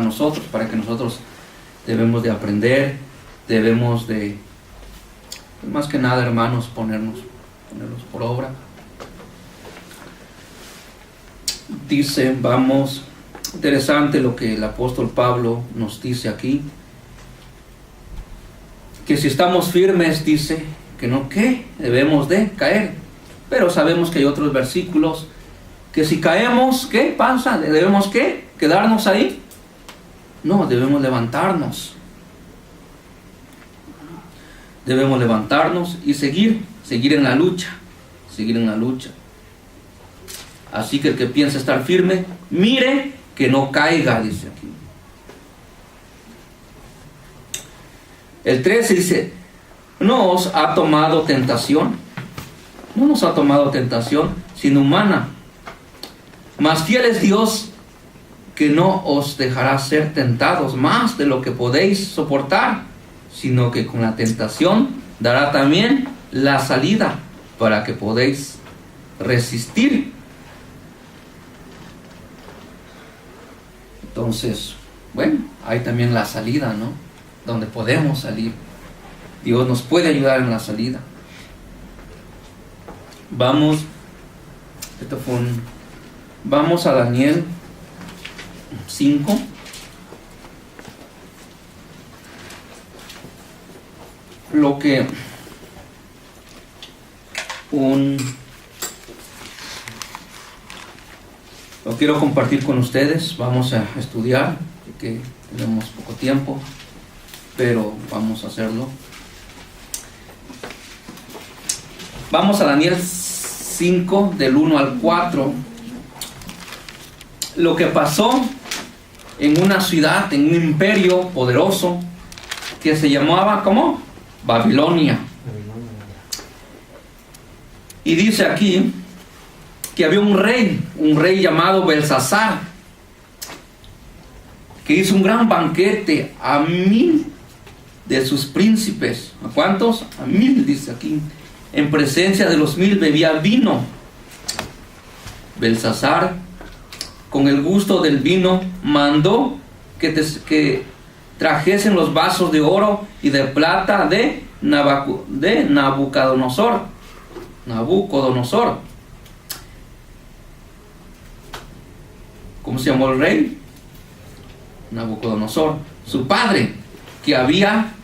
nosotros, para que nosotros debemos de aprender, debemos de, más que nada, hermanos, ponerlos por obra. Dice, vamos, interesante lo que el apóstol Pablo nos dice aquí, que si estamos firmes, dice, que no, que debemos de caer, pero sabemos que hay otros versículos, que si caemos, ¿qué pasa? ¿Debemos qué? ¿Quedarnos ahí? No, debemos levantarnos. Debemos levantarnos y seguir en la lucha, Así que el que piensa estar firme, mire que no caiga, dice aquí. El 13 dice, no nos ha tomado tentación, sino humana. Mas fiel es Dios, que no os dejará ser tentados más de lo que podéis soportar, sino que con la tentación dará también la salida para que podéis resistir. Entonces, bueno, hay también la salida, ¿no? Donde podemos salir. Dios nos puede ayudar en la salida. Vamos a Daniel 5. Lo quiero compartir con ustedes. Vamos a estudiar, porque tenemos poco tiempo, pero vamos a hacerlo. Vamos a Daniel 5, del 1 al 4. Lo que pasó en una ciudad, en un imperio poderoso, que se llamaba, ¿cómo? Babilonia. Y dice aquí que había un rey llamado Belsasar, que hizo un gran banquete a 1000 de sus príncipes. ¿A cuántos? A 1000, dice aquí. En presencia de los 1000 bebía vino. Belsasar, con el gusto del vino, mandó que trajesen los vasos de oro y de plata de Nabucodonosor. ¿Cómo se llamó el rey? Nabucodonosor, su padre, que había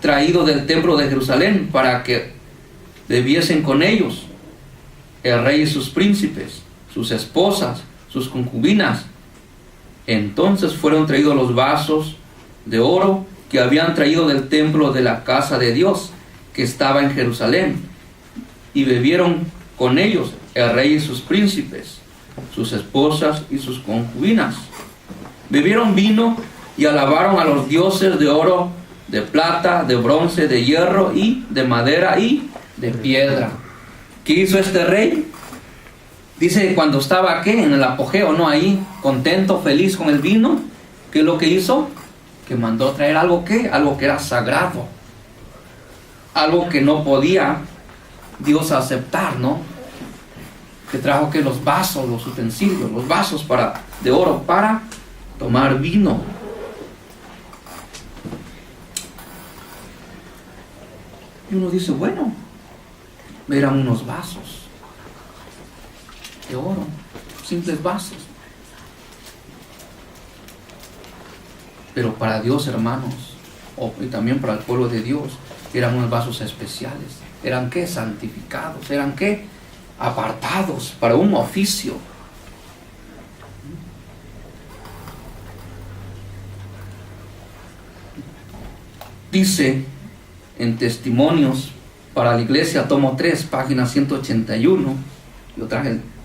traído del templo de Jerusalén para que bebiesen con ellos el rey y sus príncipes, sus esposas, sus concubinas. Entonces fueron traídos los vasos de oro que habían traído del templo de la casa de Dios, que estaba en Jerusalén, y bebieron con ellos el rey y sus príncipes, sus esposas y sus concubinas. Bebieron vino y alabaron a los dioses de oro, de plata, de bronce, de hierro y de madera y de piedra. ¿Qué hizo este rey? Dice, cuando estaba ¿qué? En el apogeo, ¿no? Ahí, contento, feliz con el vino. ¿Qué es lo que hizo? Que mandó traer algo ¿qué? Algo que era sagrado, algo que no podía Dios aceptar, ¿no? Que trajo que los vasos, los utensilios, los vasos de oro para tomar vino. Y uno dice, bueno, eran unos vasos de oro, simples vasos. Pero para Dios, hermanos, y también para el pueblo de Dios, eran unos vasos especiales. ¿Eran qué? Santificados. ¿Eran qué? Apartados para un oficio. Dice en Testimonios para la Iglesia, tomo 3, página 181. Yo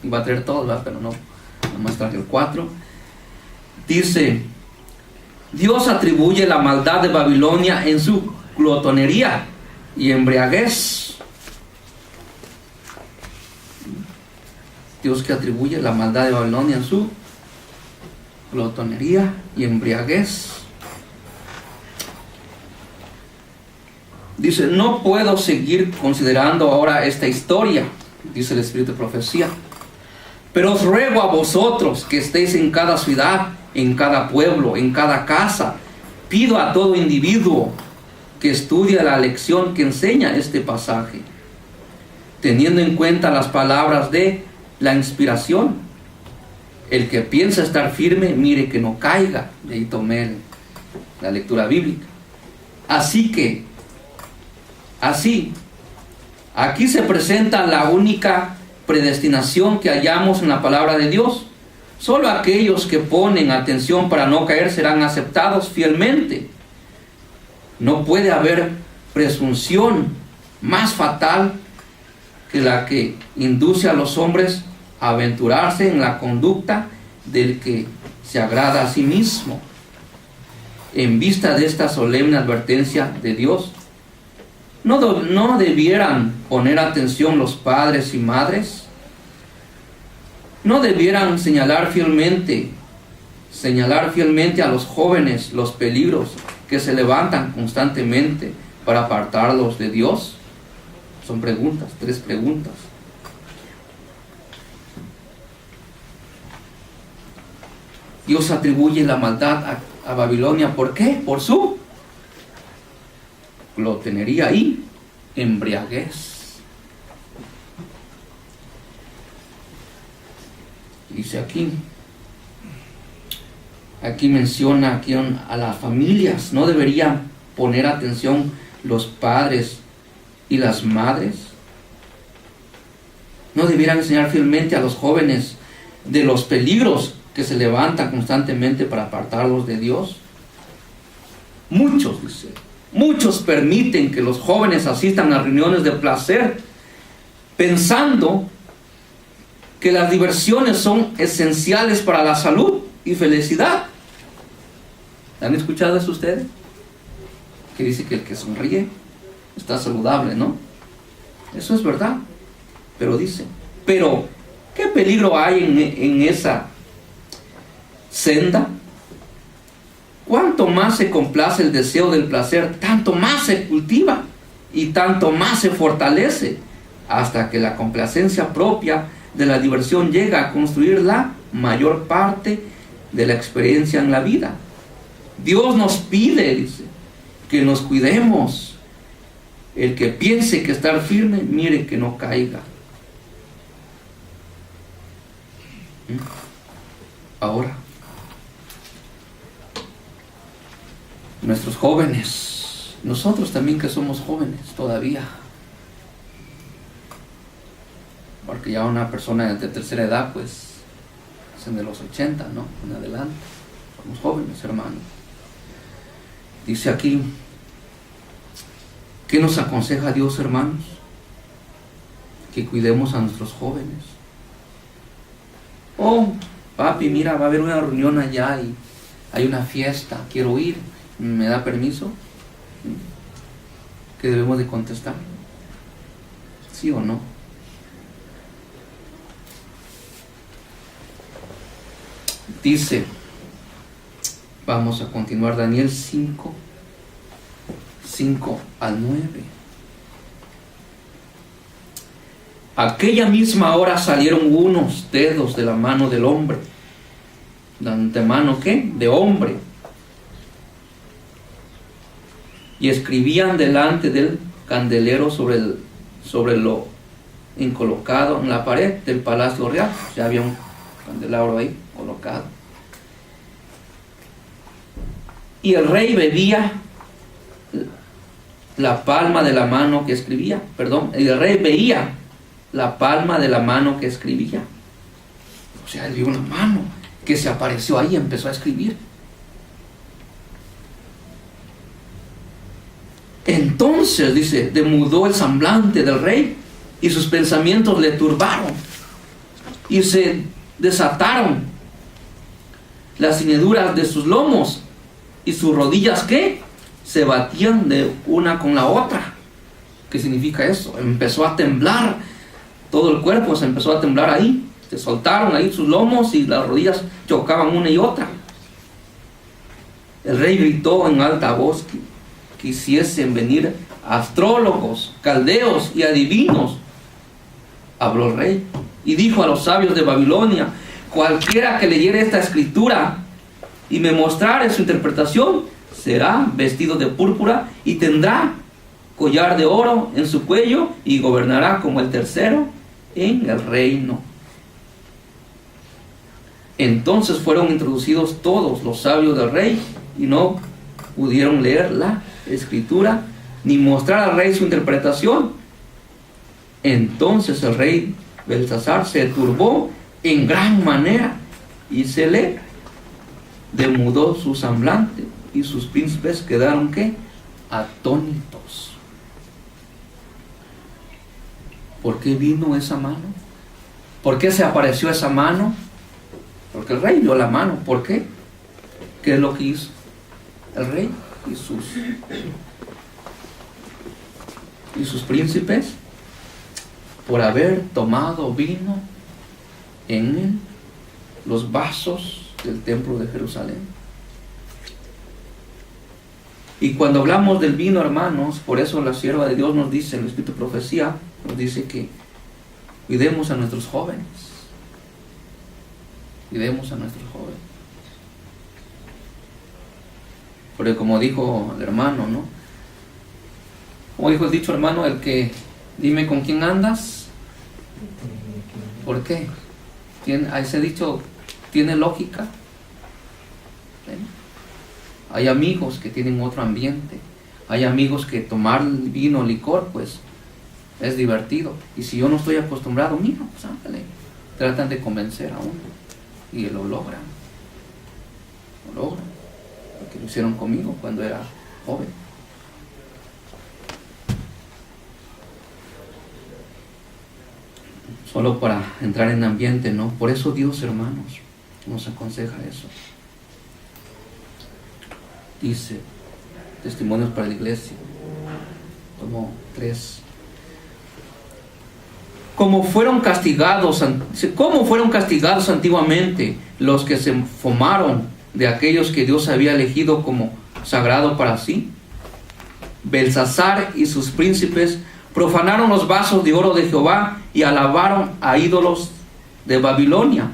iba a traer todos, ¿verdad? Pero no, nomás traje el 4. Dice, Dios atribuye la maldad de Babilonia en su glotonería y embriaguez. Dios que atribuye la maldad de Babilonia en su glotonería y embriaguez. Dice, no puedo seguir considerando ahora esta historia, dice el Espíritu de Profecía, pero os ruego a vosotros que estéis en cada ciudad en cada pueblo, en cada casa. Pido a todo individuo que estudie la lección que enseña este pasaje, teniendo en cuenta las palabras de la inspiración. El que piensa estar firme, mire que no caiga. De ahí tomé la lectura bíblica. Así, aquí se presenta la única predestinación que hallamos en la palabra de Dios. Solo aquellos que ponen atención para no caer serán aceptados fielmente. No puede haber presunción más fatal que la que induce a los hombres a aventurarse en la conducta del que se agrada a sí mismo. En vista de esta solemne advertencia de Dios, ¿no debieran poner atención los padres y madres? ¿No debieran señalar fielmente a los jóvenes los peligros que se levantan constantemente para apartarlos de Dios? Son preguntas, 3 preguntas. Dios atribuye la maldad a Babilonia. ¿Por qué? Por su glotonería ahí, embriaguez. Dice aquí menciona a las familias. ¿No deberían poner atención los padres y las madres? ¿No debieran enseñar fielmente a los jóvenes de los peligros que se levantan constantemente para apartarlos de Dios? Muchos permiten que los jóvenes asistan a reuniones de placer, pensando que las diversiones son esenciales para la salud y felicidad. ¿Han escuchado eso ustedes? Que dice que el que sonríe está saludable, ¿no? Eso es verdad. Pero ¿qué peligro hay en esa senda? Cuanto más se complace el deseo del placer, tanto más se cultiva y tanto más se fortalece, hasta que la complacencia propia de la diversión llega a construir la mayor parte de la experiencia en la vida. Dios nos pide, que nos cuidemos. El que piense que estar firme, mire que no caiga. Ahora, nuestros jóvenes, nosotros también que somos jóvenes todavía, porque ya una persona de tercera edad, pues, es de los 80, ¿no? En adelante, somos jóvenes, hermanos. Dice aquí, ¿qué nos aconseja Dios, hermanos? Que cuidemos a nuestros jóvenes. Oh, papi, mira, va a haber una reunión allá y hay una fiesta, quiero ir, ¿me da permiso? ¿Qué debemos de contestar? ¿Sí o no? Dice, vamos a continuar, Daniel 5 al 9. Aquella misma hora salieron unos dedos de la mano del hombre. ¿De antemano qué? De hombre. Y escribían delante del candelero sobre lo encolocado en la pared del palacio real. Ya había un candelabro ahí colocado. Y el rey veía la palma de la mano que escribía. El rey veía la palma de la mano que escribía. O sea, él vio una mano que se apareció ahí y empezó a escribir. Entonces, dice, demudó el semblante del rey y sus pensamientos le turbaron y se desataron las ciñeduras de sus lomos y sus rodillas, ¿qué? Se batían de una con la otra. ¿Qué significa eso? Empezó a temblar, todo el cuerpo se empezó a temblar ahí, se soltaron ahí sus lomos y las rodillas chocaban una y otra. El rey gritó en alta voz que quisiesen venir astrólogos, caldeos y adivinos. Habló el rey y dijo a los sabios de Babilonia: cualquiera que leyere esta escritura y me mostrare su interpretación, será vestido de púrpura y tendrá collar de oro en su cuello y gobernará como el tercero en el reino. Entonces fueron introducidos todos los sabios del rey y no pudieron leer la escritura ni mostrar al rey su interpretación. Entonces el rey Belsasar se turbó en gran manera y se le demudó su semblante y sus príncipes quedaron ¿qué? Atónitos. ¿Por qué vino esa mano? ¿Por qué se apareció esa mano? Porque el rey vio la mano. ¿Por qué? ¿Qué es lo que hizo el rey y sus príncipes? Por haber tomado vino en los vasos del templo de Jerusalén. Y cuando hablamos del vino, hermanos, por eso la sierva de Dios nos dice, en el Espíritu de Profecía, nos dice que cuidemos a nuestros jóvenes. Cuidemos a nuestros jóvenes. Porque como dijo el hermano, ¿no? Como dijo el dicho, hermano, el que dime con quién andas. ¿Por qué? A ese dicho tiene lógica. ¿Sí? Hay amigos que tienen otro ambiente. Hay amigos que tomar vino, licor, pues es divertido. Y si yo no estoy acostumbrado, mira, pues ándale. Tratan de convencer a uno. Y lo logran. Lo logran. Porque lo hicieron conmigo cuando era joven. Solo para entrar en ambiente, ¿no? Por eso Dios, hermanos, nos aconseja eso. Dice, testimonios para la iglesia, como 3. ¿Cómo fueron castigados antiguamente los que se fumaron de aquellos que Dios había elegido como sagrado para sí? Belsasar y sus príncipes profanaron los vasos de oro de Jehová y alabaron a ídolos de Babilonia.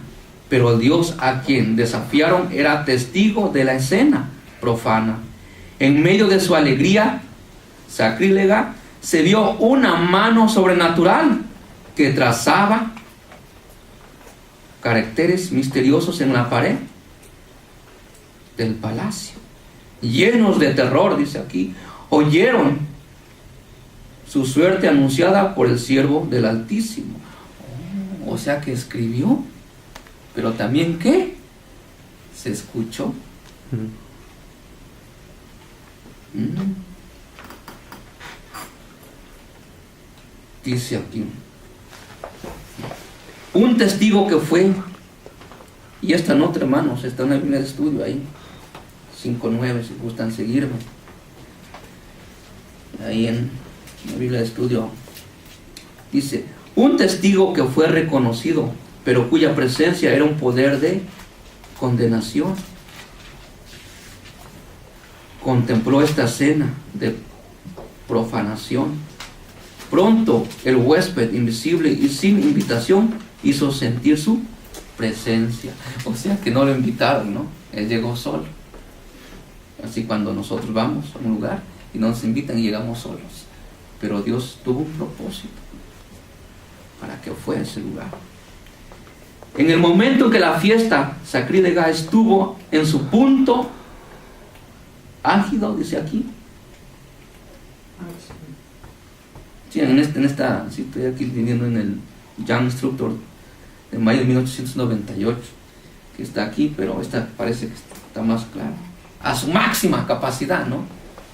Pero el Dios a quien desafiaron era testigo de la escena profana. En medio de su alegría sacrílega se vio una mano sobrenatural que trazaba caracteres misteriosos en la pared del palacio. Llenos de terror, dice aquí, oyeron su suerte anunciada por el siervo del Altísimo. O sea que escribió, pero también ¿qué? Se escuchó. Dice aquí, un testigo que fue, y esta nota, hermanos, está en la Biblia de estudio ahí, 5:9, si gustan seguirme, ahí en la Biblia de estudio, dice, un testigo que fue reconocido, pero cuya presencia era un poder de condenación, contempló esta escena de profanación. Pronto el huésped invisible y sin invitación hizo sentir su presencia. O sea que no lo invitaron, ¿no? Él llegó solo. Así cuando nosotros vamos a un lugar y no nos invitan y llegamos solos. Pero Dios tuvo un propósito para que fue a ese lugar. En el momento en que la fiesta sacrílega estuvo en su punto álgido, dice aquí. Sí, sí, estoy aquí viniendo en el Young Instructor de mayo de 1898, que está aquí, pero esta parece que está más clara. A su máxima capacidad, ¿no?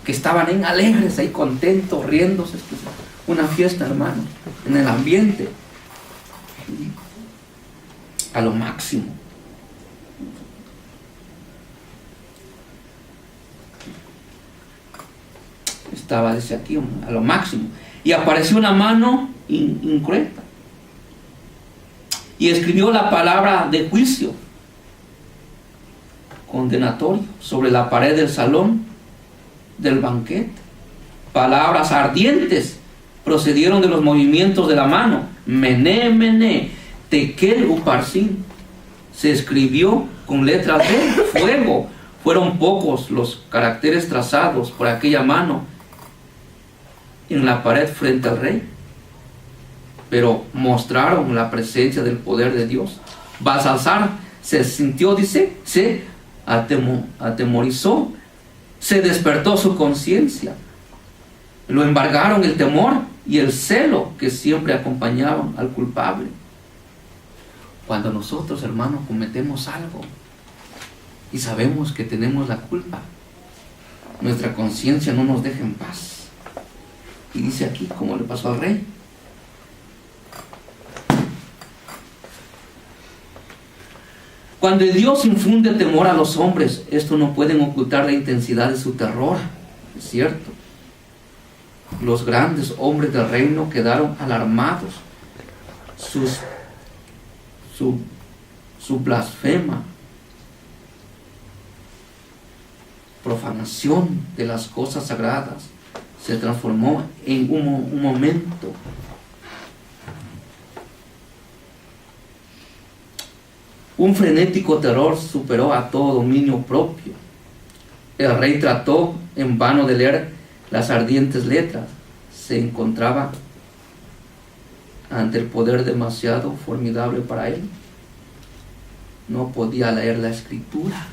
Que estaban en alegres, ahí contentos, riéndose. Una fiesta, hermano, en el ambiente. A lo máximo. Estaba, dice aquí, a lo máximo. Y apareció una mano incruenta. Y escribió la palabra de juicio condenatorio sobre la pared del salón del banquete. Palabras ardientes procedieron de los movimientos de la mano. Mené, tekel, uparsin. Se escribió con letras de fuego. Fueron pocos los caracteres trazados por aquella mano en la pared frente al rey, pero mostraron la presencia del poder de Dios. Baltasar se sintió, dice, se atemorizó, se despertó su conciencia, lo embargaron el temor y el celo que siempre acompañaban al culpable. Cuando nosotros, hermanos, cometemos algo y sabemos que tenemos la culpa, nuestra conciencia no nos deja en paz. Y dice aquí, como le pasó al rey. Cuando Dios infunde temor a los hombres, esto no pueden ocultar la intensidad de su terror. Es cierto. Los grandes hombres del reino quedaron alarmados. Su blasfema, profanación de las cosas sagradas se transformó en un momento. Un frenético terror superó a todo dominio propio. El rey trató en vano de leer las ardientes letras. Se encontraba ante el poder demasiado formidable para él. No podía leer la escritura.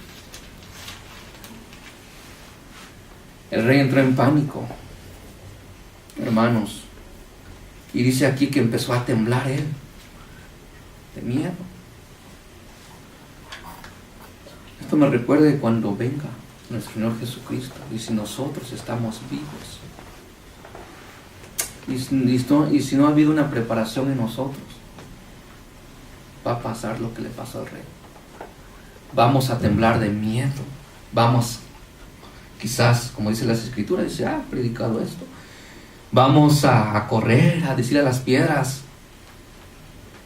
El rey entró en pánico, hermanos, y dice aquí que empezó a temblar él de miedo. Esto me recuerda de cuando venga nuestro Señor Jesucristo, y si nosotros estamos vivos, y si no ha habido una preparación en nosotros, va a pasar lo que le pasó al rey. Vamos a temblar de miedo. Vamos, quizás, como dice las escrituras, dice, predicado esto. Vamos a correr, a decirle a las piedras,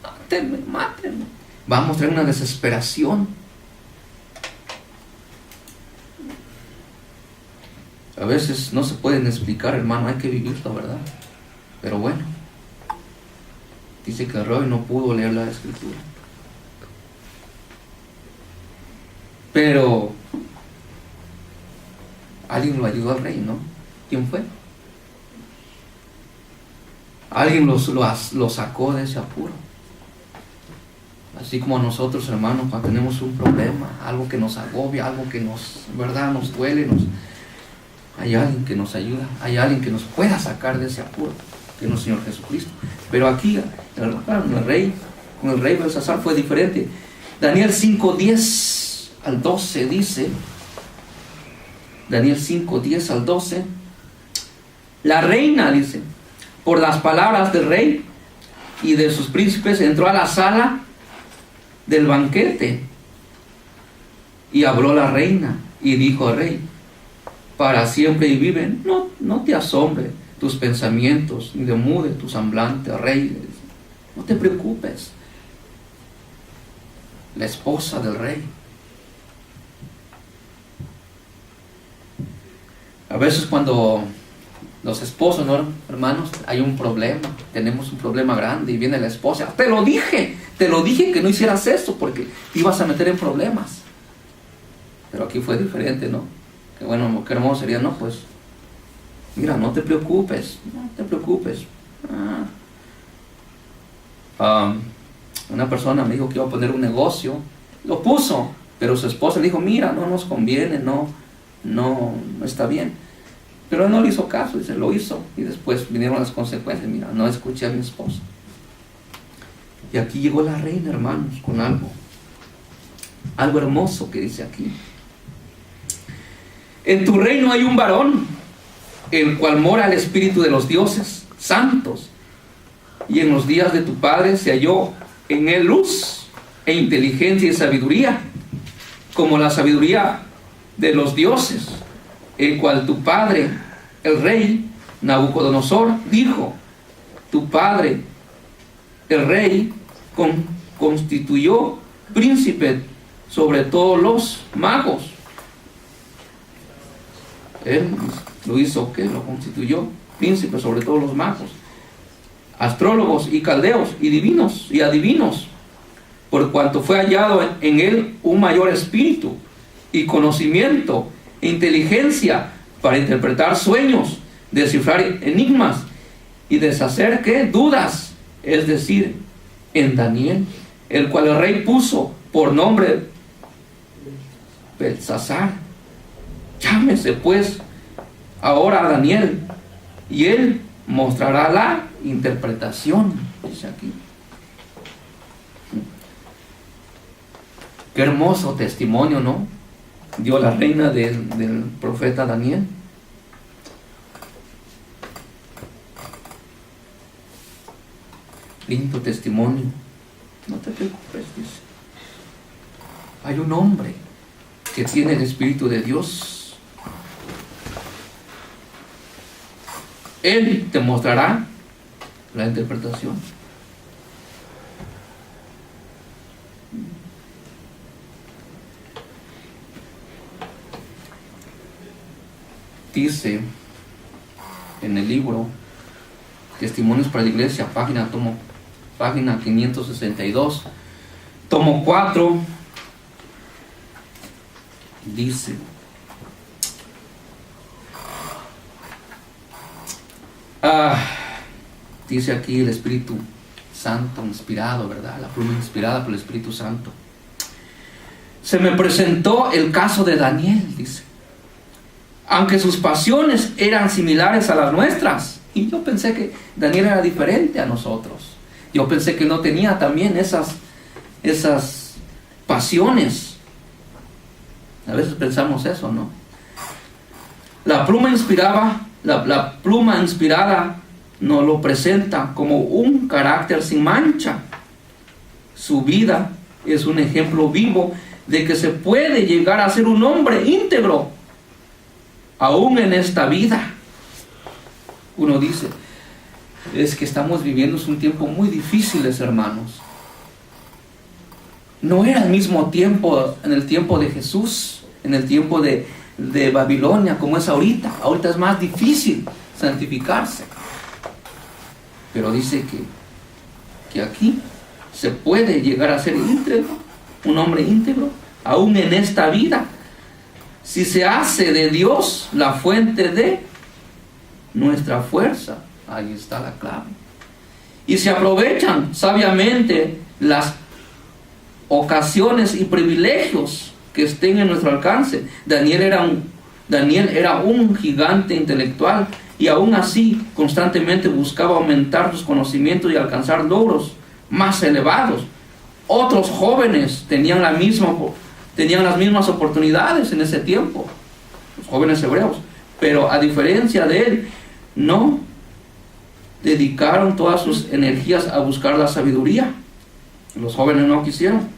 mátenme, mátenme. Vamos a traer una desesperación. A veces no se pueden explicar, hermano, hay que vivirlo, ¿verdad? Pero bueno, dice que el rey no pudo leer la escritura. Pero alguien lo ayudó al rey, ¿no? ¿Quién fue? Alguien lo sacó de ese apuro. Así como a nosotros, hermanos, cuando tenemos un problema, algo que nos agobia, algo que nos duele, hay alguien que nos ayuda, hay alguien que nos pueda sacar de ese apuro, que es el Señor Jesucristo. Pero aquí, con el rey Baltasar fue diferente. Daniel 5:10 al 12 dice, Daniel 5:10 al 12, la reina, dice, por las palabras del rey y de sus príncipes, entró a la sala del banquete, y habló la reina y dijo al rey, para siempre y viven, no te asombre tus pensamientos, ni demude tu semblante, rey. No te preocupes. La esposa del rey. A veces cuando los esposos, ¿no, hermanos? Hay un problema, tenemos un problema grande y viene la esposa. Te lo dije que no hicieras eso porque te ibas a meter en problemas. Pero aquí fue diferente, ¿no? Que bueno, qué hermoso sería, ¿no? Pues, mira, no te preocupes. Una persona me dijo que iba a poner un negocio, lo puso, pero su esposa le dijo, mira, no nos conviene, no está bien. Pero él no le hizo caso, dice, lo hizo, y después vinieron las consecuencias. Mira, no escuché a mi esposa. Y aquí llegó la reina, hermanos, con algo hermoso que dice aquí. En tu reino hay un varón, el cual mora el espíritu de los dioses santos, y en los días de tu padre se halló en él luz e inteligencia y sabiduría, como la sabiduría de los dioses, el cual tu padre, el rey Nabucodonosor, dijo, tu padre, el rey, constituyó príncipe sobre todos los magos. Él lo hizo, ¿qué? Lo constituyó príncipe sobre todos los magos, astrólogos y caldeos y divinos y adivinos, por cuanto fue hallado en él un mayor espíritu y conocimiento e inteligencia para interpretar sueños, descifrar enigmas y deshacer ¿qué? Dudas. Es decir, en Daniel, el cual el rey puso por nombre Belsasar. Llámese pues ahora a Daniel, y él mostrará la interpretación. Dice aquí. Qué hermoso testimonio, ¿no? Dio la reina del profeta Daniel. Lindo testimonio. No te preocupes, dice. Hay un hombre que tiene el Espíritu de Dios. Él te mostrará la interpretación. Dice en el libro Testimonios para la Iglesia, página 562, tomo 4, dice: dice aquí el Espíritu Santo inspirado, ¿verdad? La pluma inspirada por el Espíritu Santo. Se me presentó el caso de Daniel, dice, aunque sus pasiones eran similares a las nuestras. Y yo pensé que Daniel era diferente a nosotros. Yo pensé que no tenía también esas pasiones. A veces pensamos eso, ¿no? La pluma inspirada nos lo presenta como un carácter sin mancha. Su vida es un ejemplo vivo de que se puede llegar a ser un hombre íntegro aún en esta vida. Uno dice, es que estamos viviendo un tiempo muy difíciles, hermanos. No era el mismo tiempo en el tiempo de Jesús, en el tiempo de Babilonia, como es ahorita. Ahorita es más difícil santificarse. Pero dice que aquí se puede llegar a ser íntegro, un hombre íntegro, aún en esta vida, si se hace de Dios la fuente de nuestra fuerza. Ahí está la clave. Y se aprovechan sabiamente las ocasiones y privilegios que estén en nuestro alcance. Daniel era un gigante intelectual, y aún así constantemente buscaba aumentar sus conocimientos y alcanzar logros más elevados. Otros jóvenes tenían las mismas oportunidades en ese tiempo, los jóvenes hebreos, pero a diferencia de él, no dedicaron todas sus energías a buscar la sabiduría. Los jóvenes no quisieron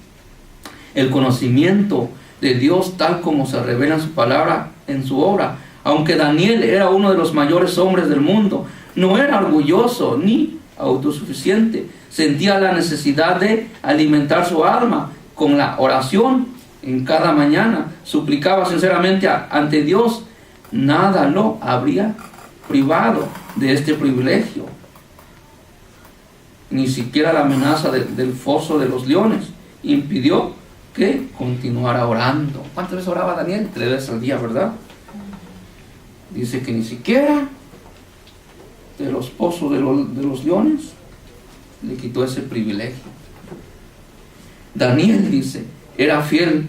el conocimiento de Dios tal como se revela en su palabra, en su obra. Aunque Daniel era uno de los mayores hombres del mundo, no era orgulloso ni autosuficiente. Sentía la necesidad de alimentar su alma con la oración en cada mañana. Suplicaba sinceramente ante Dios. Nada lo habría privado de este privilegio, ni siquiera la amenaza del foso de los leones impidió que continuara orando. ¿Cuántas veces oraba Daniel? 3 veces al día, ¿verdad? Dice que ni siquiera de los pozos de los leones le quitó ese privilegio. Daniel, dice, era fiel,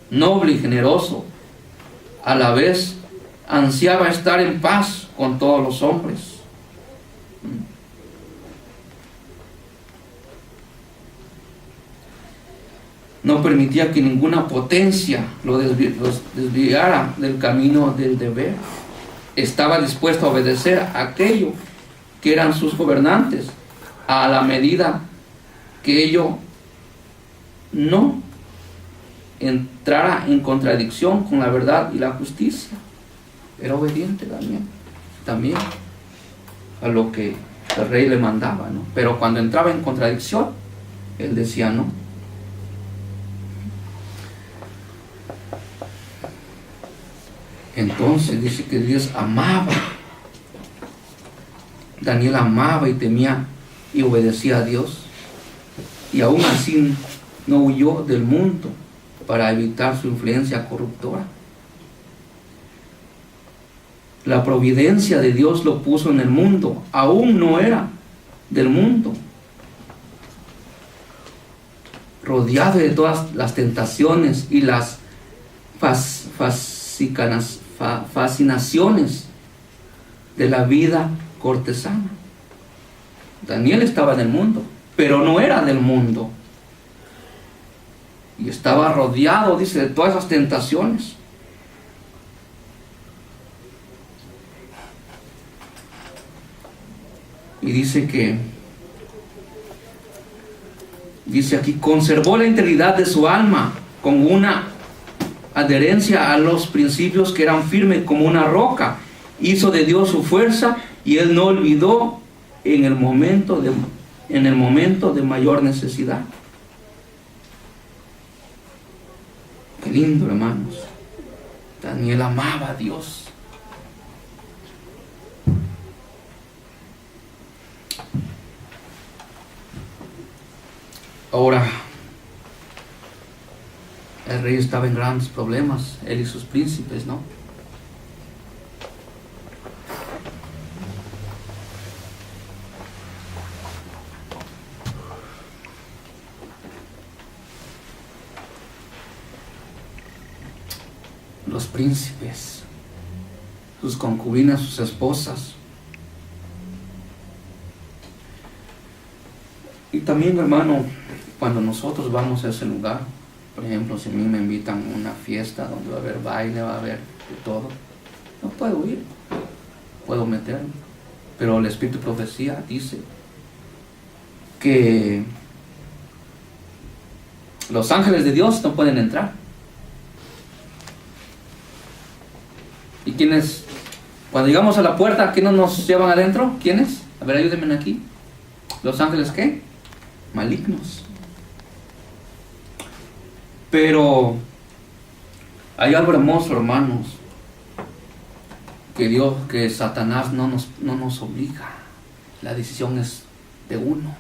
noble y generoso. A la vez ansiaba estar en paz con todos los hombres. No permitía que ninguna potencia los desviara del camino del deber. Estaba dispuesto a obedecer a aquello que eran sus gobernantes, a la medida que ello no entrara en contradicción con la verdad y la justicia. Era obediente también a lo que el rey le mandaba, ¿no? Pero cuando entraba en contradicción, él decía no. Entonces dice que Dios amaba. Daniel amaba y temía y obedecía a Dios, y aún así no huyó del mundo para evitar su influencia corruptora. La providencia de Dios lo puso en el mundo, aún no era del mundo, rodeado de todas las tentaciones y las fascinaciones de la vida cortesana. Daniel estaba en el mundo, pero no era del mundo, y estaba rodeado, dice, de todas esas tentaciones. Y dice aquí, conservó la integridad de su alma con una adherencia a los principios que eran firmes como una roca. Hizo de Dios su fuerza y él no olvidó en el momento de mayor necesidad. Qué lindo, hermanos. Daniel amaba a Dios. Ahora, el rey estaba en grandes problemas, él y sus príncipes, ¿no? Los príncipes, sus concubinas, sus esposas. Y también, hermano, cuando nosotros vamos a ese lugar, por ejemplo, si a mí me invitan a una fiesta donde va a haber baile, va a haber de todo, no puedo ir, puedo meterme. Pero el Espíritu de Profecía dice que los ángeles de Dios no pueden entrar. ¿Y quiénes? Cuando llegamos a la puerta, ¿quiénes nos llevan adentro? ¿Quiénes? A ver, ayúdenme aquí. ¿Los ángeles qué? Malignos. Pero hay algo hermoso, hermanos, que Satanás no nos obliga. La decisión es de uno.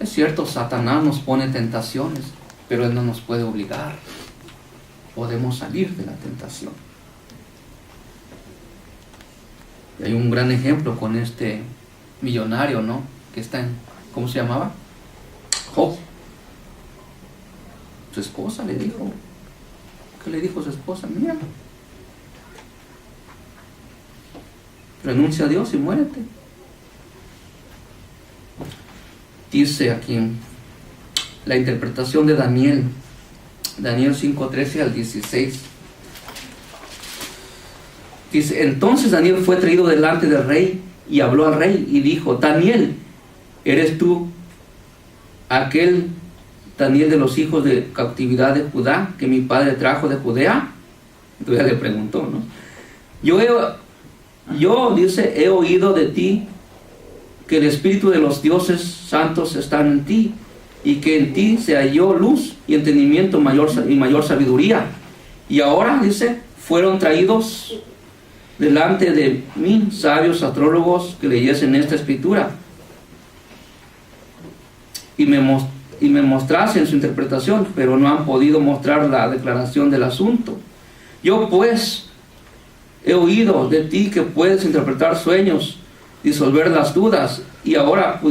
Es cierto, Satanás nos pone tentaciones, pero él no nos puede obligar. Podemos salir de la tentación. Y hay un gran ejemplo con este millonario, ¿no? Que está en, ¿cómo se llamaba? Job. Su esposa le dijo, ¿qué le dijo su esposa? Mira, renuncia a Dios y muérete. Dice aquí la interpretación de Daniel 5:13 al 16. Dice, entonces Daniel fue traído delante del rey y habló al rey y dijo, Daniel, ¿eres tú aquel Daniel de los hijos de cautividad de Judá que mi padre trajo de Judea? Entonces le preguntó, ¿no? Yo, dice, he oído de ti que el espíritu de los dioses santos está en ti y que en ti se halló luz y entendimiento y mayor sabiduría. Y ahora, dice, fueron traídos delante de mí sabios astrólogos que leyesen esta escritura y me mostrasen su interpretación, pero no han podido mostrar la declaración del asunto. Yo pues he oído de ti que puedes interpretar sueños, disolver las dudas, y ahora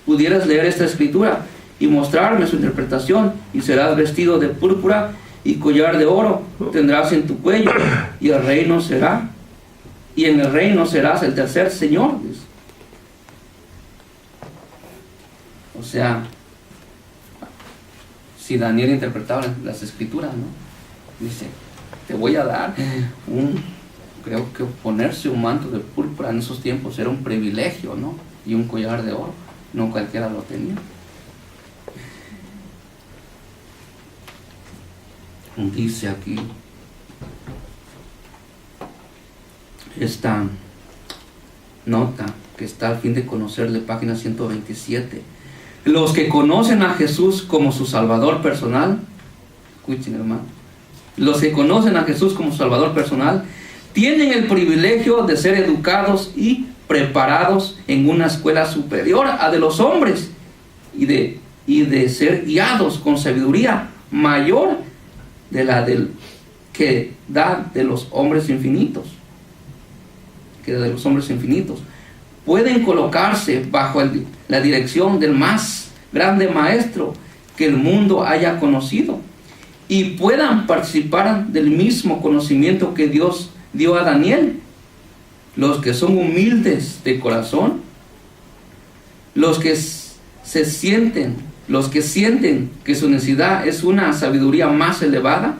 pudieras leer esta escritura y mostrarme su interpretación, y serás vestido de púrpura y collar de oro tendrás en tu cuello, y en el reino serás el tercer señor, dice. O sea, si Daniel interpretaba las escrituras, ¿no? Dice, te voy a dar creo que ponerse un manto de púrpura en esos tiempos era un privilegio, ¿no? Y un collar de oro, no cualquiera lo tenía. Dice aquí esta nota que está al fin de conocerle, página 127. Los que conocen a Jesús como su Salvador personal, escuchen, hermano, los que conocen a Jesús como su Salvador personal tienen el privilegio de ser educados y preparados en una escuela superior a de los hombres y de y de ser guiados con sabiduría mayor de la que da de los hombres infinitos. Pueden colocarse bajo la dirección del más grande maestro que el mundo haya conocido, y puedan participar del mismo conocimiento que Dios dio a Daniel. Los que son humildes de corazón, los que sienten que su necesidad es una sabiduría más elevada,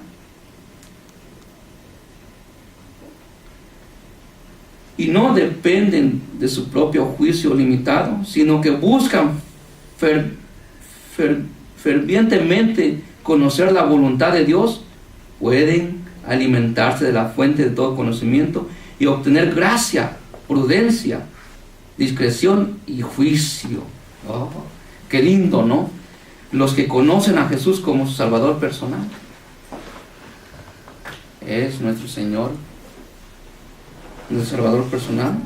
y no dependen de su propio juicio limitado, sino que buscan fervientemente conocer la voluntad de Dios, pueden alimentarse de la fuente de todo conocimiento y obtener gracia, prudencia, discreción y juicio. Oh, qué lindo, ¿no? Los que conocen a Jesús como su Salvador personal. Es nuestro Señor, nuestro Salvador personal.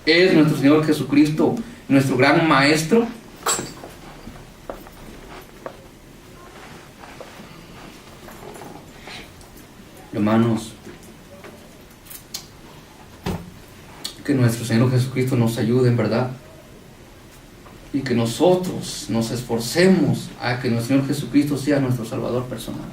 Es nuestro Señor Jesucristo nuestro gran maestro. Hermanos, que nuestro Señor Jesucristo nos ayude en verdad, y que nosotros nos esforcemos a que nuestro Señor Jesucristo sea nuestro Salvador personal.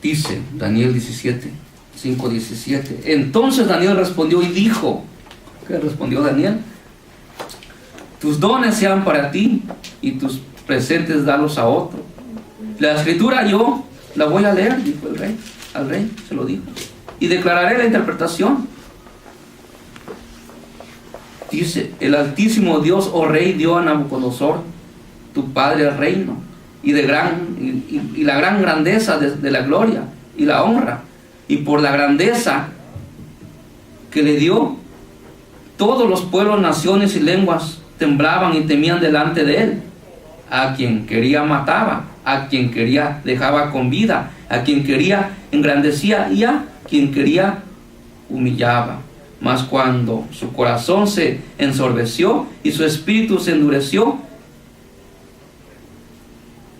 Dice Daniel 5:17. Entonces Daniel respondió y dijo, ¿qué respondió Daniel? Tus dones sean para ti y tus presentes dalos a otro. La escritura yo la voy a leer, dijo el rey. Al rey se lo dijo, y declararé la interpretación. Dice, el Altísimo Dios, oh rey, dio a Nabucodonosor, tu padre, el reino, y la gran grandeza de la gloria y la honra, y por la grandeza que le dio, todos los pueblos, naciones y lenguas temblaban y temían delante de él. A quien quería mataba, a quien quería dejaba con vida, a quien quería engrandecía, y a quien quería humillaba. Mas cuando su corazón se ensorbeció y su espíritu se endureció,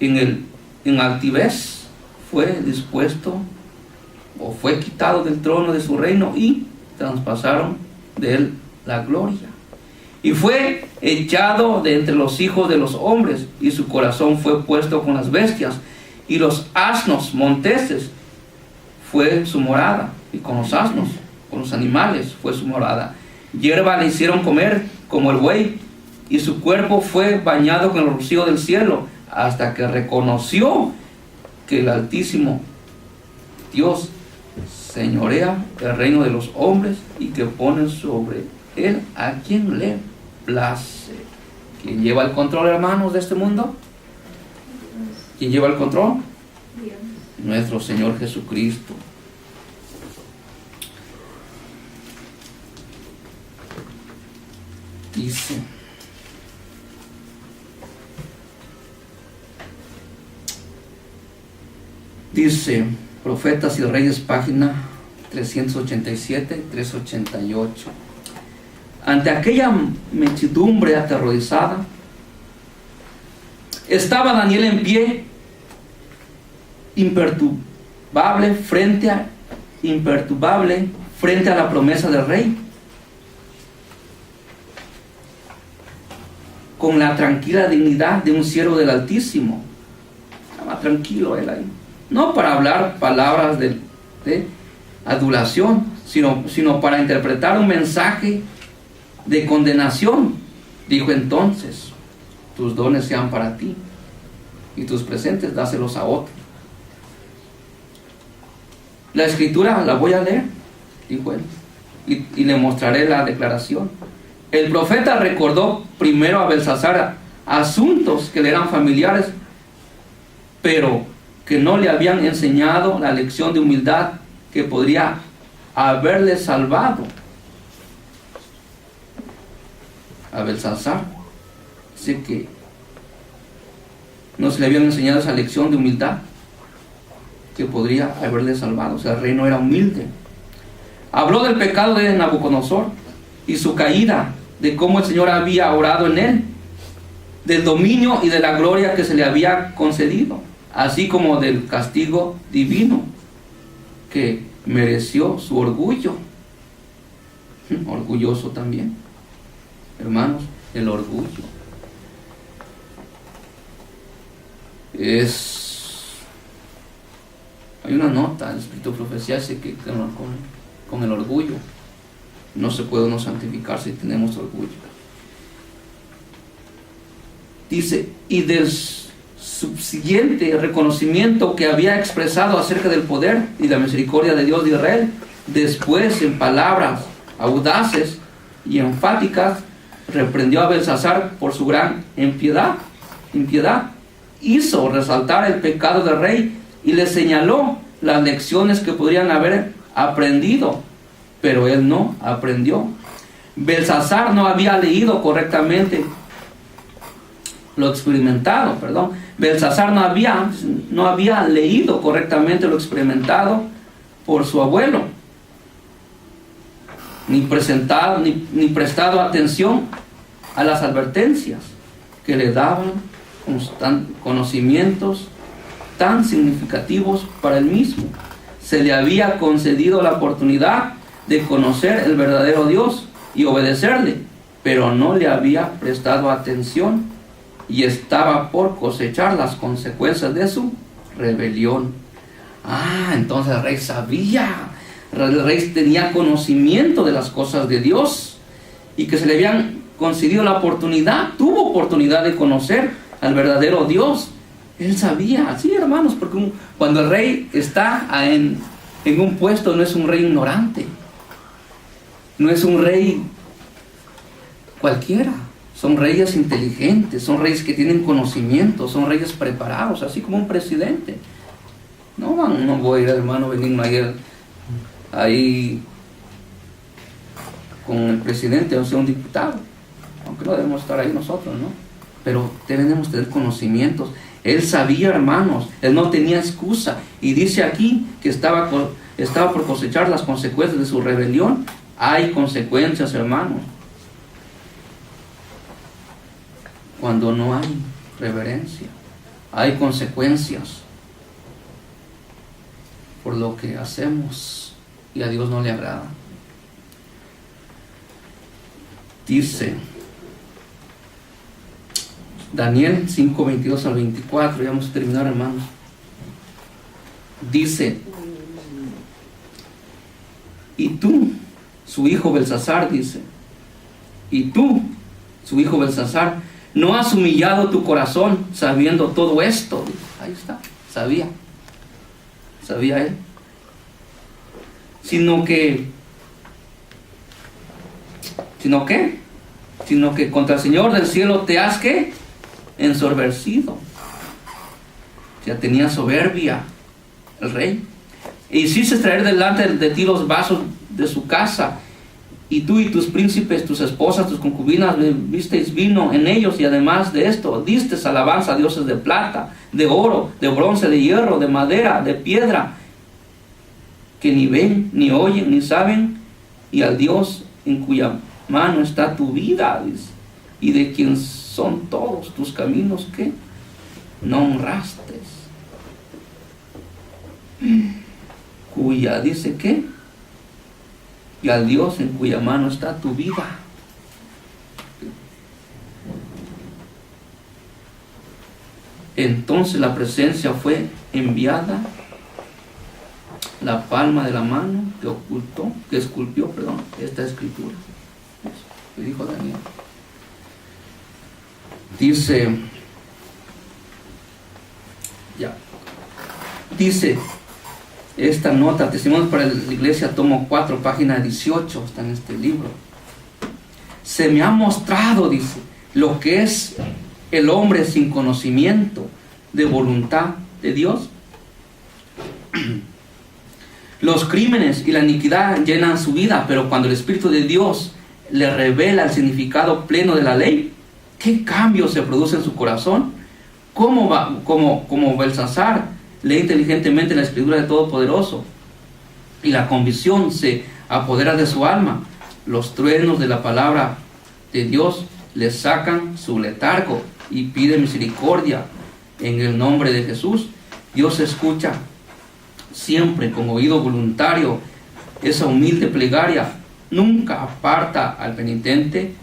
en altivez fue dispuesto o fue quitado del trono de su reino, y traspasaron de él la gloria. Y fue echado de entre los hijos de los hombres, y su corazón fue puesto con las bestias, y los asnos monteses fue su morada, y con los asnos, con los animales fue su morada. Hierba le hicieron comer como el buey, y su cuerpo fue bañado con el rocío del cielo, hasta que reconoció que el Altísimo Dios señorea el reino de los hombres, y que pone sobre él a quien le place. ¿Quién lleva el control, hermanos, de este mundo? ¿Quién lleva el control? Dios. Nuestro Señor Jesucristo. Dice Profetas y Reyes, página 387, 388. Ante aquella muchedumbre aterrorizada, estaba Daniel en pie, imperturbable frente a la promesa del rey, con la tranquila dignidad de un siervo del Altísimo. Estaba tranquilo él ahí, no para hablar palabras de adulación, sino para interpretar un mensaje de condenación. Dijo entonces: tus dones sean para ti y tus presentes dáselos a otro. La escritura la voy a leer, dijo él, y le mostraré la declaración. El profeta recordó primero a Belsasar asuntos que le eran familiares, pero que no le habían enseñado la lección de humildad que podría haberle salvado. A Belsasar dice que no se le habían enseñado esa lección de humildad que podría haberle salvado. O sea, el rey no era humilde. Habló del pecado de Nabucodonosor y su caída, de cómo el Señor había orado en él, del dominio y de la gloria que se le había concedido, así como del castigo divino que mereció su orgullo. Orgulloso también, hermanos, el orgullo hay una nota, el Espíritu de Profecía dice que con el orgullo no se puede uno santificar si tenemos orgullo. Dice, y del subsiguiente reconocimiento que había expresado acerca del poder y la misericordia de Dios de Israel, después en palabras audaces y enfáticas reprendió a Belsasar por su gran impiedad. Hizo resaltar el pecado del rey y le señaló las lecciones que podrían haber aprendido, pero él no aprendió. Belsasar no había leído correctamente lo experimentado, Belsasar no había leído correctamente lo experimentado por su abuelo, ni prestado atención a las advertencias que le daban conocimientos tan significativos para él mismo. Se le había concedido la oportunidad de conocer el verdadero Dios y obedecerle, pero no le había prestado atención y estaba por cosechar las consecuencias de su rebelión. Entonces el rey sabía, el rey tenía conocimiento de las cosas de Dios y que se le habían concedido la oportunidad, tuvo oportunidad de conocer al verdadero Dios. Él sabía, sí, hermanos, porque cuando el rey está en un puesto, no es un rey ignorante, no es un rey cualquiera, son reyes inteligentes, son reyes que tienen conocimiento, son reyes preparados, así como un presidente. No voy a ir, hermano Benigno, ayer ahí con el presidente, o sea, un diputado, aunque no debemos estar ahí nosotros, ¿no? Pero debemos tener conocimientos. Él sabía, hermanos, él no tenía excusa, y dice aquí que estaba por cosechar las consecuencias de su rebelión. Hay consecuencias, hermanos, cuando no hay reverencia. Hay consecuencias por lo que hacemos y a Dios no le agrada. Dice Daniel 5, 22 al 24, ya vamos a terminar, hermanos. Dice, y tú, su hijo Belsasar, dice, y tú, su hijo Belsasar, no has humillado tu corazón sabiendo todo esto. Ahí está, sabía él. Sino que contra el Señor del cielo te has ensoberbecido. Ya tenía soberbia el rey. E hiciste traer delante de ti los vasos de su casa, y tú y tus príncipes, tus esposas, tus concubinas, bebisteis vino en ellos, y además de esto, distes alabanza a dioses de plata, de oro, de bronce, de hierro, de madera, de piedra, que ni ven, ni oyen, ni saben, y al Dios en cuya mano está tu vida, dice, y de quien son todos tus caminos que no honraste, cuya, dice que, y al Dios en cuya mano está tu vida. Entonces la presencia fue enviada, la palma de la mano que esculpió esta escritura. Eso que dijo Daniel. Dice esta nota, Testimonios para la Iglesia, tomo 4, página 18, está en este libro. Se me ha mostrado, dice, lo que es el hombre sin conocimiento de voluntad de Dios. Los crímenes y la iniquidad llenan su vida, pero cuando el Espíritu de Dios le revela el significado pleno de la ley, ¿qué cambio se produce en su corazón? Como Belsasar, lee inteligentemente la escritura del Todopoderoso y la convicción se apodera de su alma, los truenos de la palabra de Dios le sacan su letargo y pide misericordia en el nombre de Jesús. Dios escucha siempre con oído voluntario esa humilde plegaria, nunca aparta al penitente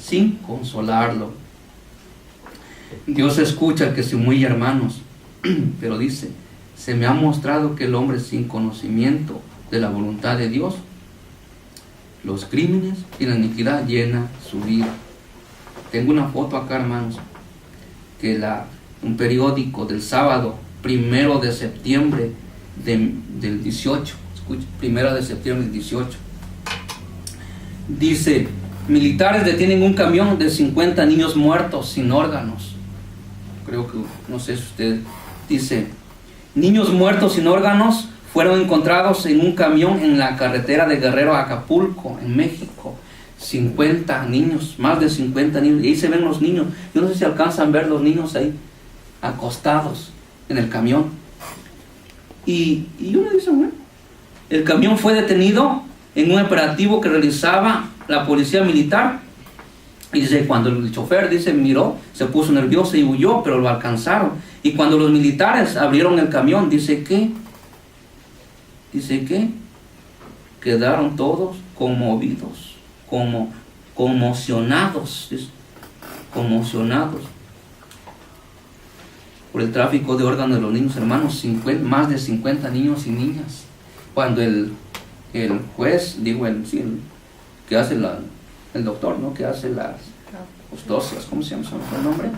sin consolarlo. Dios escucha al que se humilla, hermanos, pero dice, se me ha mostrado que el hombre sin conocimiento de la voluntad de Dios, los crímenes y la iniquidad llena su vida. Tengo una foto acá, hermanos, que un periódico del sábado 1 de septiembre del 18, escucha, 1 de septiembre del 18, dice, militares detienen un camión de 50 niños muertos sin órganos. Creo que, no sé si usted dice, niños muertos sin órganos fueron encontrados en un camión en la carretera de Guerrero a Acapulco, en México. 50 niños, más de 50 niños, y ahí se ven los niños. Yo no sé si alcanzan a ver los niños ahí, acostados en el camión. Y uno dice, bueno, el camión fue detenido en un operativo que realizaba la policía militar. Y dice, cuando el chofer, dice, miró, se puso nervioso y huyó, pero lo alcanzaron. Y cuando los militares abrieron el camión, dice que quedaron todos conmovidos, conmocionados, dice, conmocionados por el tráfico de órganos de los niños, hermanos. Más de 50 niños y niñas. Cuando el juez, que hace el doctor, ¿no? Que hace las autopsias, ¿cómo se llama el nombre?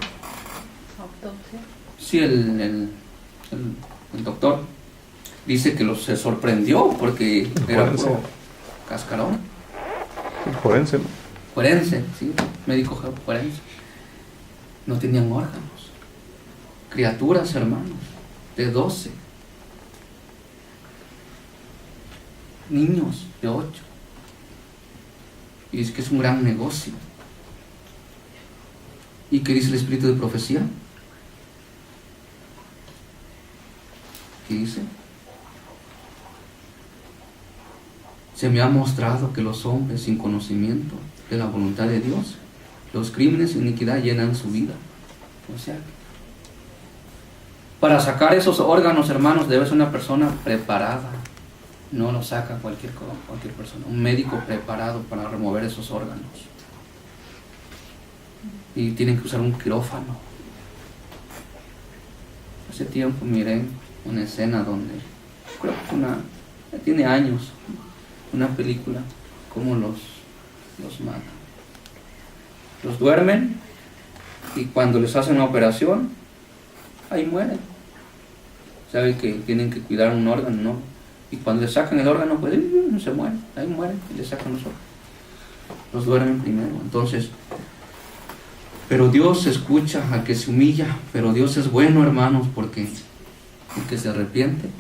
Autopsia. Sí, el doctor dice que se sorprendió porque era puro cascarón. El forense, ¿no? Forense, sí, médico forense. No tenían órganos. Criaturas, hermanos, de 12. Niños de 8. Y dice que es un gran negocio. ¿Y qué dice el espíritu de profecía? ¿Qué dice? Se me ha mostrado que los hombres sin conocimiento de la voluntad de Dios, los crímenes y iniquidad llenan su vida. O sea, para sacar esos órganos, hermanos, debe ser una persona preparada. No lo saca cualquier persona. Un médico preparado para remover esos órganos. Y tienen que usar un quirófano. Hace tiempo miré una escena donde, creo que tiene años, una película, cómo los matan. Los duermen y cuando les hacen una operación, ahí mueren. Saben que tienen que cuidar un órgano, ¿no? Y cuando le sacan el órgano, pues se mueren, ahí mueren y le sacan los órganos. Los duermen primero. Entonces, pero Dios escucha al que se humilla, pero Dios es bueno, hermanos, porque el que se arrepiente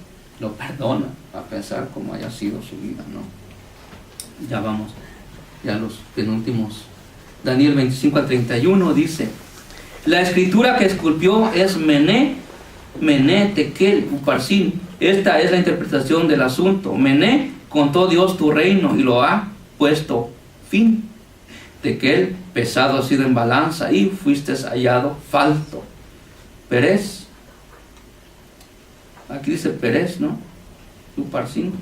lo perdona, a pesar como haya sido su vida, ¿no? Ya vamos, ya los penúltimos. Daniel 25-31 dice, la escritura que esculpió es Mené, Tekel, Uparsin. Esta es la interpretación del asunto. Mené, contó Dios tu reino y lo ha puesto fin. Tekel, pesado ha sido en balanza y fuiste hallado falto. Perez, aquí dice Perez, ¿no? Uparsin.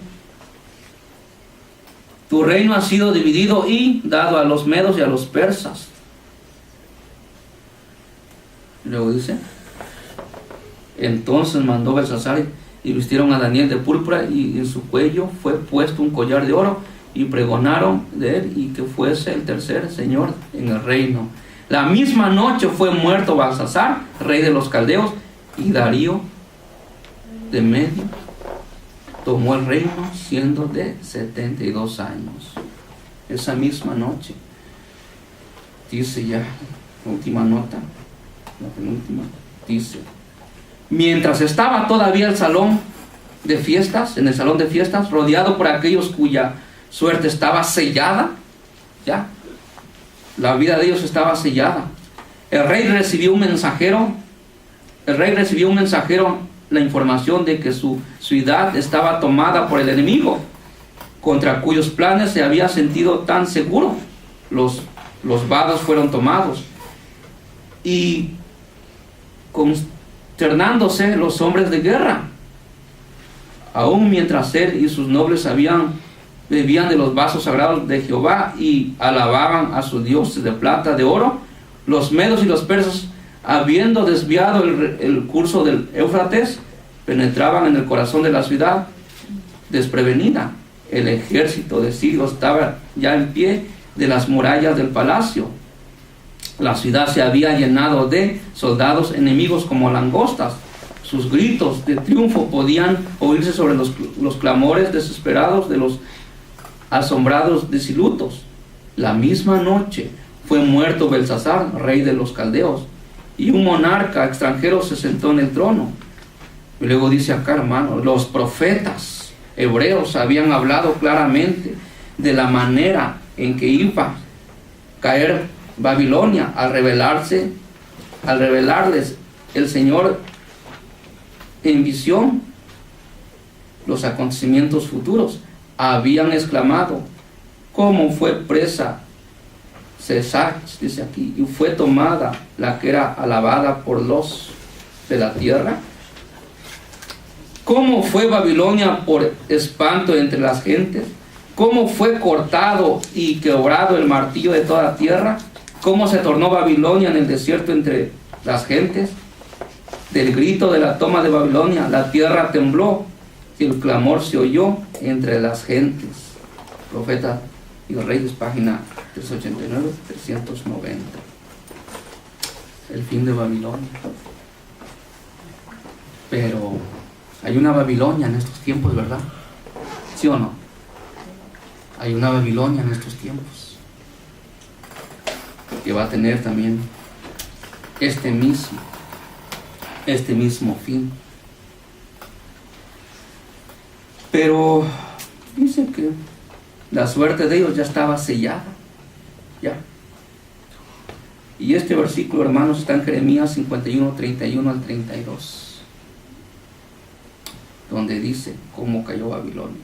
Tu reino ha sido dividido y dado a los medos y a los persas. Luego dice, entonces mandó Belsasar y vistieron a Daniel de púrpura y en su cuello fue puesto un collar de oro y pregonaron de él y que fuese el tercer señor en el reino. La misma noche fue muerto Belsasar, rey de los caldeos, y Darío de Medio tomó el reino siendo de 72 años. Esa misma noche, dice ya, última nota, la penúltima, dice, mientras estaba todavía el salón de fiestas, en el salón de fiestas, rodeado por aquellos cuya suerte estaba sellada, ya, la vida de ellos estaba sellada. El rey recibió un mensajero la información de que su ciudad estaba tomada por el enemigo, contra cuyos planes se había sentido tan seguro. Los vados fueron tomados, y consternándose los hombres de guerra, aún mientras él y sus nobles bebían de los vasos sagrados de Jehová y alababan a sus dioses de plata, de oro, los medos y los persas, habiendo desviado el curso del Éufrates, penetraban en el corazón de la ciudad desprevenida. El ejército de Sirio estaba ya en pie de las murallas del palacio. La ciudad se había llenado de soldados enemigos como langostas. Sus gritos de triunfo podían oírse sobre los clamores desesperados de los asombrados disilutos. La misma noche fue muerto Belsasar, rey de los caldeos, y un monarca extranjero se sentó en el trono. Y luego dice acá, hermano, los profetas hebreos habían hablado claramente de la manera en que iba a caer Babilonia al revelarles el Señor en visión los acontecimientos futuros. Habían exclamado: ¿cómo fue presa Cesar, dice aquí, y fue tomada la que era alabada por los de la tierra? ¿Cómo fue Babilonia por espanto entre las gentes? ¿Cómo fue cortado y quebrado el martillo de toda la tierra? ¿Cómo se tornó Babilonia en el desierto entre las gentes? Del grito de la toma de Babilonia, la tierra tembló y el clamor se oyó entre las gentes. Profeta y los Reyes, página 389, 390. El fin de Babilonia. Pero hay una Babilonia en estos tiempos, ¿verdad? ¿Sí o no? Hay una Babilonia en estos tiempos que va a tener también este mismo fin. Pero dice que la suerte de ellos ya estaba sellada, ya. Y este versículo, hermanos, está en Jeremías 51, 31 al 32, donde dice cómo cayó Babilonia.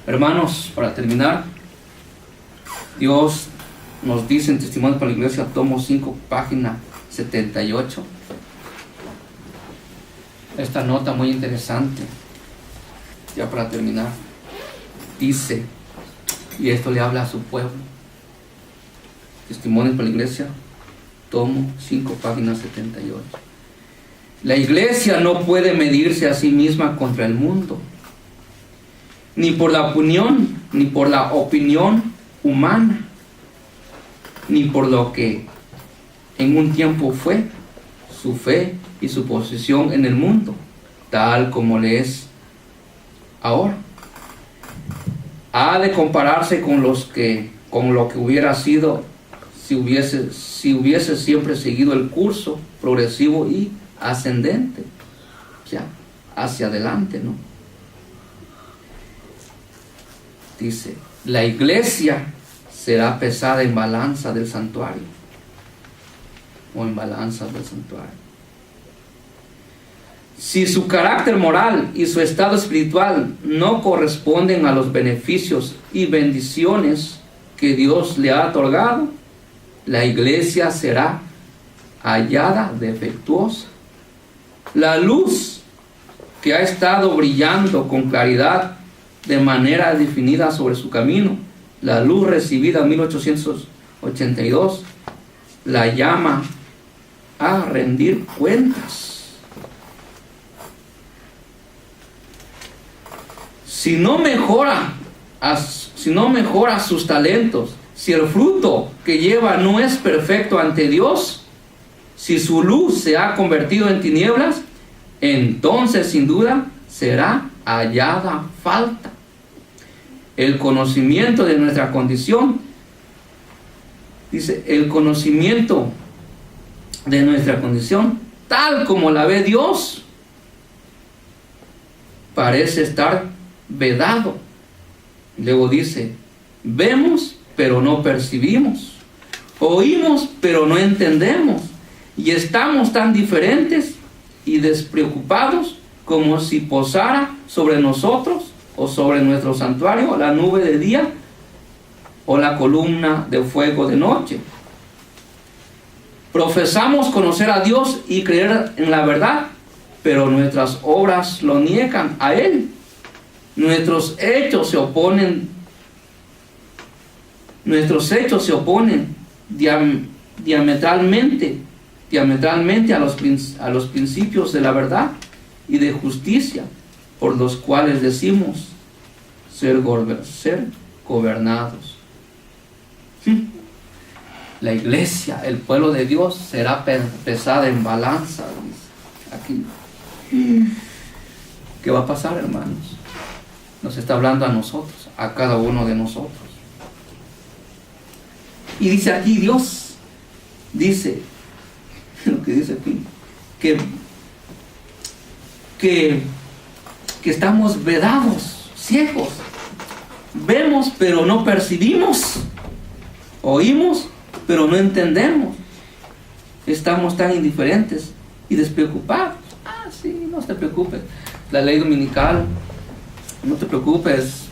Hermanos, para terminar, Dios nos dice en Testimonio para la Iglesia, tomo 5, página 78, esta nota muy interesante, ya para terminar. Dice, y esto le habla a su pueblo, Testimonio para la Iglesia, tomo 5, página 78. La Iglesia no puede medirse a sí misma contra el mundo, ni por la opinión humana, ni por lo que en un tiempo fue su fe y su posición en el mundo, tal como le es ahora. Ha de compararse con lo que hubiera sido si hubiese siempre seguido el curso progresivo y ascendente, ya hacia adelante, ¿no? Dice, la Iglesia será pesada en balanza del santuario, o en balanzas del santuario. Si su carácter moral y su estado espiritual no corresponden a los beneficios y bendiciones que Dios le ha otorgado, la Iglesia será hallada defectuosa. La luz que ha estado brillando con claridad de manera definida sobre su camino, la luz recibida en 1882, la llama a rendir cuentas. Si no mejora sus talentos, si el fruto que lleva no es perfecto ante Dios, si su luz se ha convertido en tinieblas, entonces sin duda será hallada falta. El conocimiento de nuestra condición, dice, el conocimiento de nuestra condición, tal como la ve Dios, parece estar vedado. Luego dice, vemos pero no percibimos, oímos pero no entendemos, Y estamos tan diferentes y despreocupados como si posara sobre nosotros o sobre nuestro santuario la nube de día o la columna de fuego de noche. Profesamos conocer a Dios y creer en la verdad, pero nuestras obras lo niegan a Él. Nuestros hechos se oponen diametralmente a los principios de la verdad y de justicia por los cuales decimos ser gobernados. La iglesia, el pueblo de Dios, será pesada en balanza, dice aquí. ¿Qué va a pasar, hermanos? Nos está hablando a nosotros, a cada uno de nosotros. Y dice aquí Dios, dice, lo que dice aquí, que estamos vedados, ciegos. Vemos pero no percibimos, oímos pero no entendemos. Estamos tan indiferentes y despreocupados. Sí, no te preocupes. La ley dominical, no te preocupes,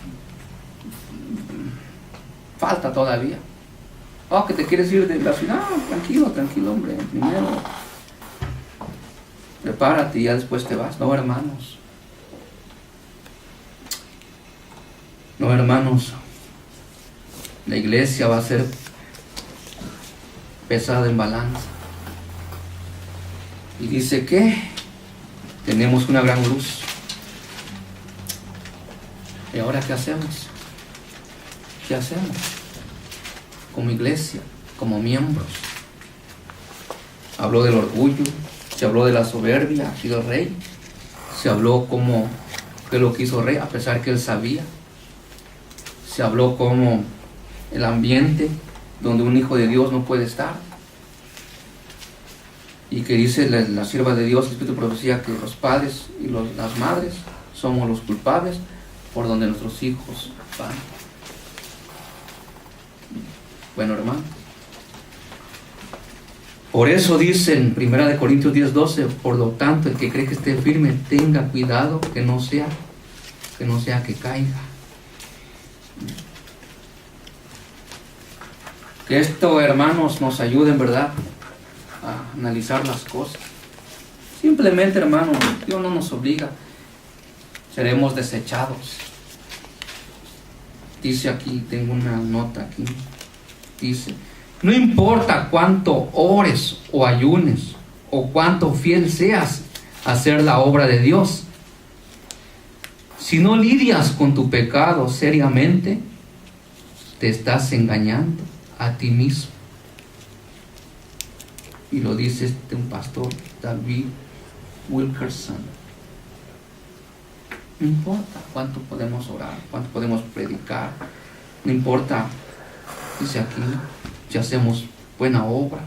falta todavía. Oh, que te quieres ir de la ciudad. Tranquilo, hombre. Primero prepárate y ya después te vas. No, hermanos. La iglesia va a ser pesada en balanza. Y dice que tenemos una gran luz. ¿Y ahora qué hacemos? ¿Qué hacemos? Como iglesia, como miembros. Habló del orgullo, se habló de la soberbia aquí del rey, se habló como de lo que hizo el rey a pesar que él sabía, se habló como el ambiente donde un hijo de Dios no puede estar, y que dice la sierva de Dios, el Espíritu de Profecía, que los padres y las madres somos los culpables por donde nuestros hijos van. Bueno, hermano, por eso dice en 1 Corintios 10:12, por lo tanto, el que cree que esté firme, tenga cuidado que no sea que caiga. Que esto, hermanos, nos ayude en verdad a analizar las cosas. Simplemente, hermanos, Dios no nos obliga, seremos desechados. Dice aquí, tengo una nota aquí. Dice, no importa cuánto ores o ayunes o cuánto fiel seas a hacer la obra de Dios, si no lidias con tu pecado seriamente, te estás engañando a ti mismo. Y lo dice un pastor, David Wilkerson. No importa cuánto podemos orar, cuánto podemos predicar, no importa, dice aquí, si hacemos buena obra,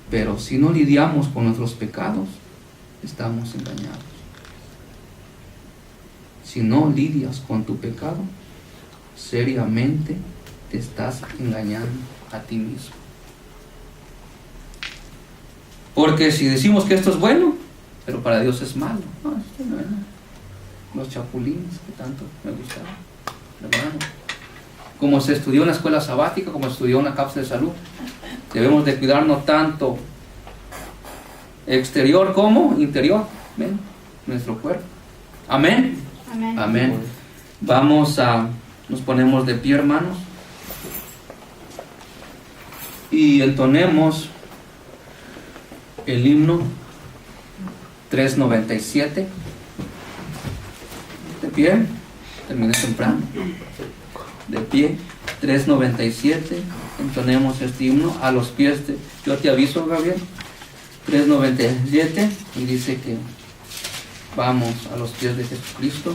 pero si no lidiamos con nuestros pecados, estamos engañados. Si no lidias con tu pecado, seriamente te estás engañando a ti mismo. Porque si decimos que esto es bueno, pero para Dios es malo. No, esto es bueno. Los chapulines que tanto me gustaban, hermano. Como se estudió en la escuela sabática, como se estudió en la cápsula de salud, debemos de cuidarnos tanto exterior como interior. ¿Ven? Nuestro cuerpo. Amén. Amén. Amén. Nos ponemos de pie, hermanos, y entonemos el himno 397. De pie, terminé temprano. De pie, 397. Entonemos este himno a los pies de, yo te aviso, Gabriel, 397, y dice que vamos a los pies de Jesucristo.